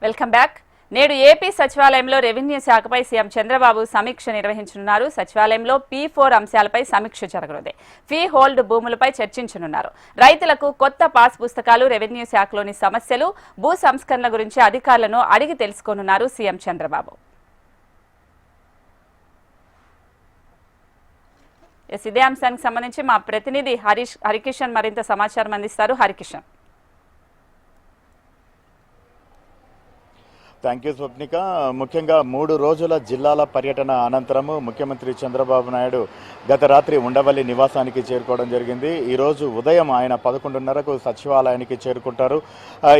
Welcome back. నేడు AP సచివాలయంలో revenue శాఖపై CM Chandrababu సమీక్ష నిర్వహించనున్నారు. సచివాలయంలో P4 అంశాలపై సమీక్ష జరగనుంది. ఫీ హోల్డ్ భూములపై చర్చించనున్నారు. రైతులకు కొత్త పాస్ పుస్తకాలు, రెవెన్యూ శాఖలోని సమస్యలు, భూ సంస్కరణల గురించి అధికారులను అడిగి తెలుసుకోనున్నారు సీఎం చంద్రబాబు. ఇదే అంశానికి సంబంధించి మా ప్రతినిధి హరికిషన్ మరింత సమాచారం అందిస్తారు. హరికిషన్. Thank you Swapnika. ముఖ్యంగా 3 రోజుల జిల్లాల పర్యటన అనంతరము ముఖ్యమంత్రి చంద్రబాబు నాయుడు గత రాత్రి ఉండవల్లి నివాసానికి చేరుకోవడం జరిగింది. ఈరోజు ఉదయం ఆయన 11:30కు సచివాలయానికి చేరుకుంటారు.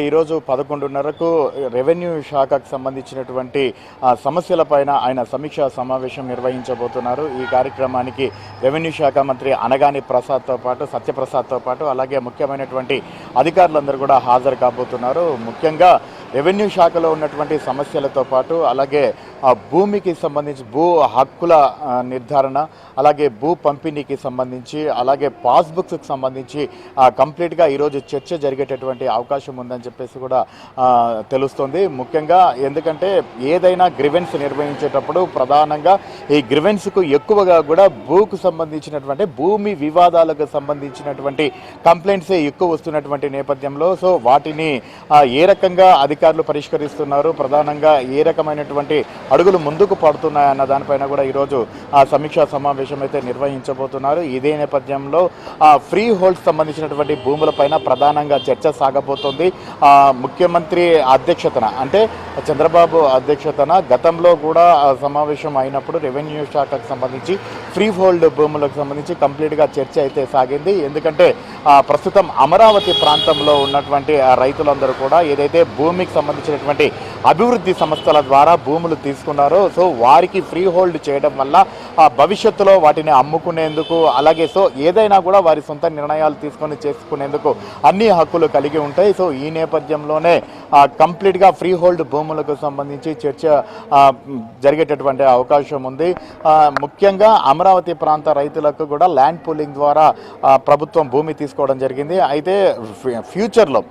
ఈరోజు 11:30కు రెవెన్యూ శాఖకు సంబంధించినటువంటి సమస్యలపైన ఆయన సమీక్షా సమావేశం నిర్వహించబోతున్నారు. ఈ కార్యక్రమానికి రెవెన్యూ శాఖ మంత్రి అనగాని ప్రసాద్తో పాటు సత్యప్రసాద్తో పాటు అలాగే ముఖ్యమైనటువంటి అధికారులందరూ కూడా హాజరు కాబోతున్నారు. ముఖ్యంగా రెవెన్యూ శాఖలో ఉన్నటువంటి సమస్యలతో పాటు అలాగే భూమికి సంబంధించి భూ హక్కుల నిర్ధారణ, అలాగే భూ పంపిణీకి సంబంధించి, అలాగే పాస్బుక్స్కి సంబంధించి కంప్లీట్గా ఈరోజు చర్చ జరిగేటటువంటి అవకాశం ఉందని చెప్పేసి కూడా తెలుస్తుంది. ముఖ్యంగా ఎందుకంటే ఏదైనా గ్రివెన్స్ నిర్వహించేటప్పుడు ప్రధానంగా ఈ గ్రివెన్స్కు ఎక్కువగా కూడా భూకు సంబంధించినటువంటి భూమి వివాదాలకు సంబంధించినటువంటి కంప్లైంట్సే ఎక్కువ వస్తున్నటువంటి నేపథ్యంలో సో వాటిని ఏ రకంగా అధికారులు పరిష్కరిస్తున్నారు, ప్రధానంగా ఏ రకమైనటువంటి అడుగులు ముందుకు పడుతున్నాయన్న దానిపైన కూడా ఈరోజు సమీక్షా సమావేశం అయితే నిర్వహించబోతున్నారు. ఇదే నేపథ్యంలో ఫ్రీ హోల్డ్స్ సంబంధించినటువంటి భూములపైన ప్రధానంగా చర్చ సాగబోతోంది. ముఖ్యమంత్రి అధ్యక్షతన అంటే చంద్రబాబు అధ్యక్షతన గతంలో కూడా సమావేశం అయినప్పుడు రెవెన్యూ శాఖకు సంబంధించి ఫ్రీ హోల్డ్ భూములకు సంబంధించి కంప్లీట్గా చర్చ అయితే సాగింది. ఎందుకంటే ప్రస్తుతం అమరావతి ప్రాంతంలో ఉన్నటువంటి రైతులందరూ కూడా ఏదైతే భూమికి సంబంధించినటువంటి అభివృద్ధి సంస్థల ద్వారా భూములు తీసుకున్నారో సో వారికి ఫ్రీ హోల్డ్ చేయడం వల్ల భవిష్యత్తులో వాటిని అమ్ముకునేందుకు అలాగే సో ఏదైనా కూడా వారి సొంత నిర్ణయాలు తీసుకొని చేసుకునేందుకు అన్ని హక్కులు కలిగి ఉంటాయి. సో ఈ నేపథ్యంలోనే కంప్లీట్గా ఫ్రీ హోల్డ్ భూములకు సంబంధించి చర్చ జరిగేటటువంటి అవకాశం ఉంది. ముఖ్యంగా అమరావతి ప్రాంత రైతులకు కూడా ల్యాండ్ పూలింగ్ ద్వారా ప్రభుత్వం భూమి తీసుకోవడం జరిగింది. అయితే ఫ్యూచర్లో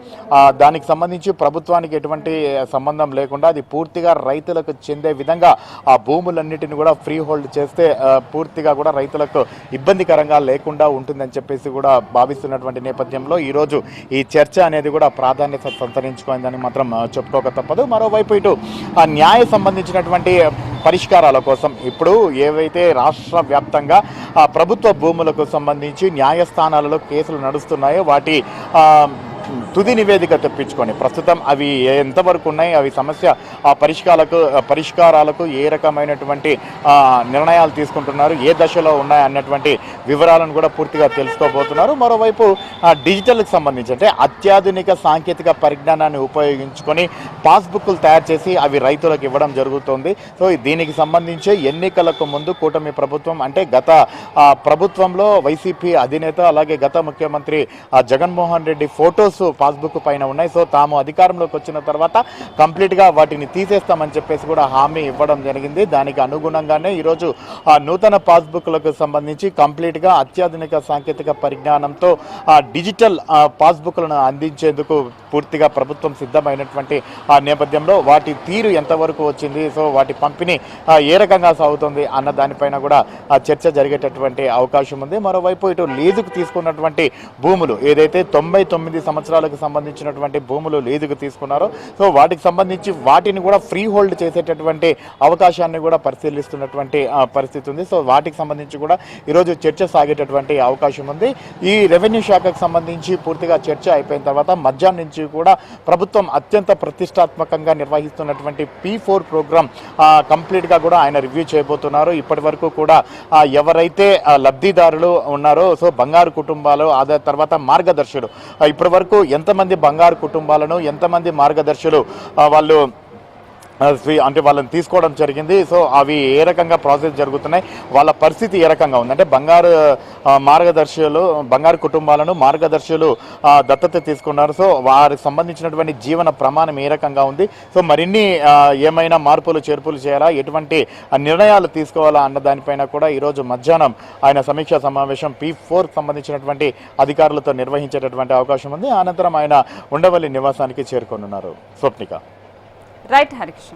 దానికి సంబంధించి ప్రభుత్వానికి ఎటువంటి సంబంధం లేకుండా అది పూర్తిగా రైతులకు చెందే విధంగా ఆ భూములన్నిటిని కూడా ఫ్రీ హోల్డ్ చేస్తే పూర్తిగా కూడా రైతులకు ఇబ్బందికరంగా లేకుండా ఉంటుందని చెప్పేసి కూడా భావిస్తున్నటువంటి నేపథ్యంలో ఈరోజు ఈ చర్చ అనేది కూడా ప్రాధాన్యత సంతరించుకోయిందని మాత్రం చెప్పుకోక తప్పదు. మరోవైపు ఇటు ఆ న్యాయ సంబంధించినటువంటి పరిష్కారాల కోసం ఇప్పుడు ఏవైతే రాష్ట్ర వ్యాప్తంగా ప్రభుత్వ భూములకు సంబంధించి న్యాయస్థానాలలో కేసులు నడుస్తున్నాయో వాటి తుది నివేదిక తెప్పించుకొని ప్రస్తుతం అవి ఎంతవరకు ఉన్నాయి, అవి సమస్య పరిష్కారాలకు ఏ రకమైనటువంటి నిర్ణయాలు తీసుకుంటున్నారు, ఏ దశలో ఉన్నాయి అన్నటువంటి వివరాలను కూడా పూర్తిగా తెలుసుకోబోతున్నారు. మరోవైపు డిజిటల్కి సంబంధించి అంటే అత్యాధునిక సాంకేతిక పరిజ్ఞానాన్ని ఉపయోగించుకొని పాస్బుక్లు తయారు చేసి అవి రైతులకు ఇవ్వడం జరుగుతుంది. సో దీనికి సంబంధించి ఎన్నికలకు ముందు కూటమి ప్రభుత్వం అంటే గత ప్రభుత్వంలో వైసీపీ అధినేత అలాగే గత ముఖ్యమంత్రి జగన్మోహన్ రెడ్డి ఫోటోస్ పాస్బుక్ పైన ఉన్నాయి. సో తాము అధికారంలోకి వచ్చిన తర్వాత కంప్లీట్గా వాటిని తీసేస్తామని చెప్పేసి కూడా హామీ ఇవ్వడం జరిగింది. దానికి అనుగుణంగానే ఈరోజు నూతన పాస్బుక్లకు సంబంధించి కంప్లీట్గా అత్యాధునిక సాంకేతిక పరిజ్ఞానంతో డిజిటల్ పాస్బుక్లను అందించేందుకు పూర్తిగా ప్రభుత్వం సిద్ధమైనటువంటి నేపథ్యంలో వాటి తీరు ఎంతవరకు వచ్చింది, సో వాటి పంపిణీ ఏ రకంగా సాగుతుంది అన్న దానిపైన కూడా చర్చ జరిగేటటువంటి అవకాశం ఉంది. మరోవైపు ఇటు లీజుకు తీసుకున్నటువంటి భూములు ఏదైతే 99 సంవత్సరాలకు సంబంధించినటువంటి భూములు లీజుకు తీసుకున్నారో సో వాటికి సంబంధించి వాటిని కూడా ఫ్రీ హోల్డ్ చేసేటటువంటి అవకాశాన్ని కూడా పరిశీలిస్తున్నటువంటి పరిస్థితి ఉంది. సో వాటికి సంబంధించి కూడా ఈరోజు చర్చ సాగేటటువంటి అవకాశం ఉంది. ఈ రెవెన్యూ శాఖకు సంబంధించి పూర్తిగా చర్చ అయిపోయిన తర్వాత మధ్యాహ్నం నుంచి కూడా ప్రభుత్వం అత్యంత ప్రతిష్టాత్మకంగా నిర్వహిస్తున్నటువంటి P4 ప్రోగ్రామ్ కంప్లీట్గా కూడా ఆయన రివ్యూ చేయబోతున్నారు. ఇప్పటి వరకు కూడా ఎవరైతే లబ్ధిదారులు ఉన్నారో సో బంగారు కుటుంబాలు అదే తర్వాత మార్గదర్శులు ఇప్పటి వరకు ఎంతమంది బంగారు కుటుంబాలను ఎంతమంది మార్గదర్శులు వాళ్ళని తీసుకోవడం జరిగింది. సో అవి ఏ రకంగా ప్రాసెస్ జరుగుతున్నాయి, వాళ్ళ పరిస్థితి ఏ రకంగా ఉంది అంటే బంగారు కుటుంబాలను మార్గదర్శులు దత్తత తీసుకున్నారు. సో వారికి సంబంధించినటువంటి జీవన ప్రమాణం ఏ రకంగా ఉంది, సో మరిన్ని ఏమైనా మార్పులు చేర్పులు చేయాలా, ఎటువంటి నిర్ణయాలు తీసుకోవాలా అన్న దానిపైన కూడా ఈరోజు మధ్యాహ్నం ఆయన సమీక్షా సమావేశం P4 సంబంధించినటువంటి అధికారులతో నిర్వహించేటటువంటి అవకాశం ఉంది. అనంతరం ఆయన ఉండవల్లి నివాసానికి చేరుకోనున్నారు. స్వప్నిక. రైట్ హరికృష్ణ.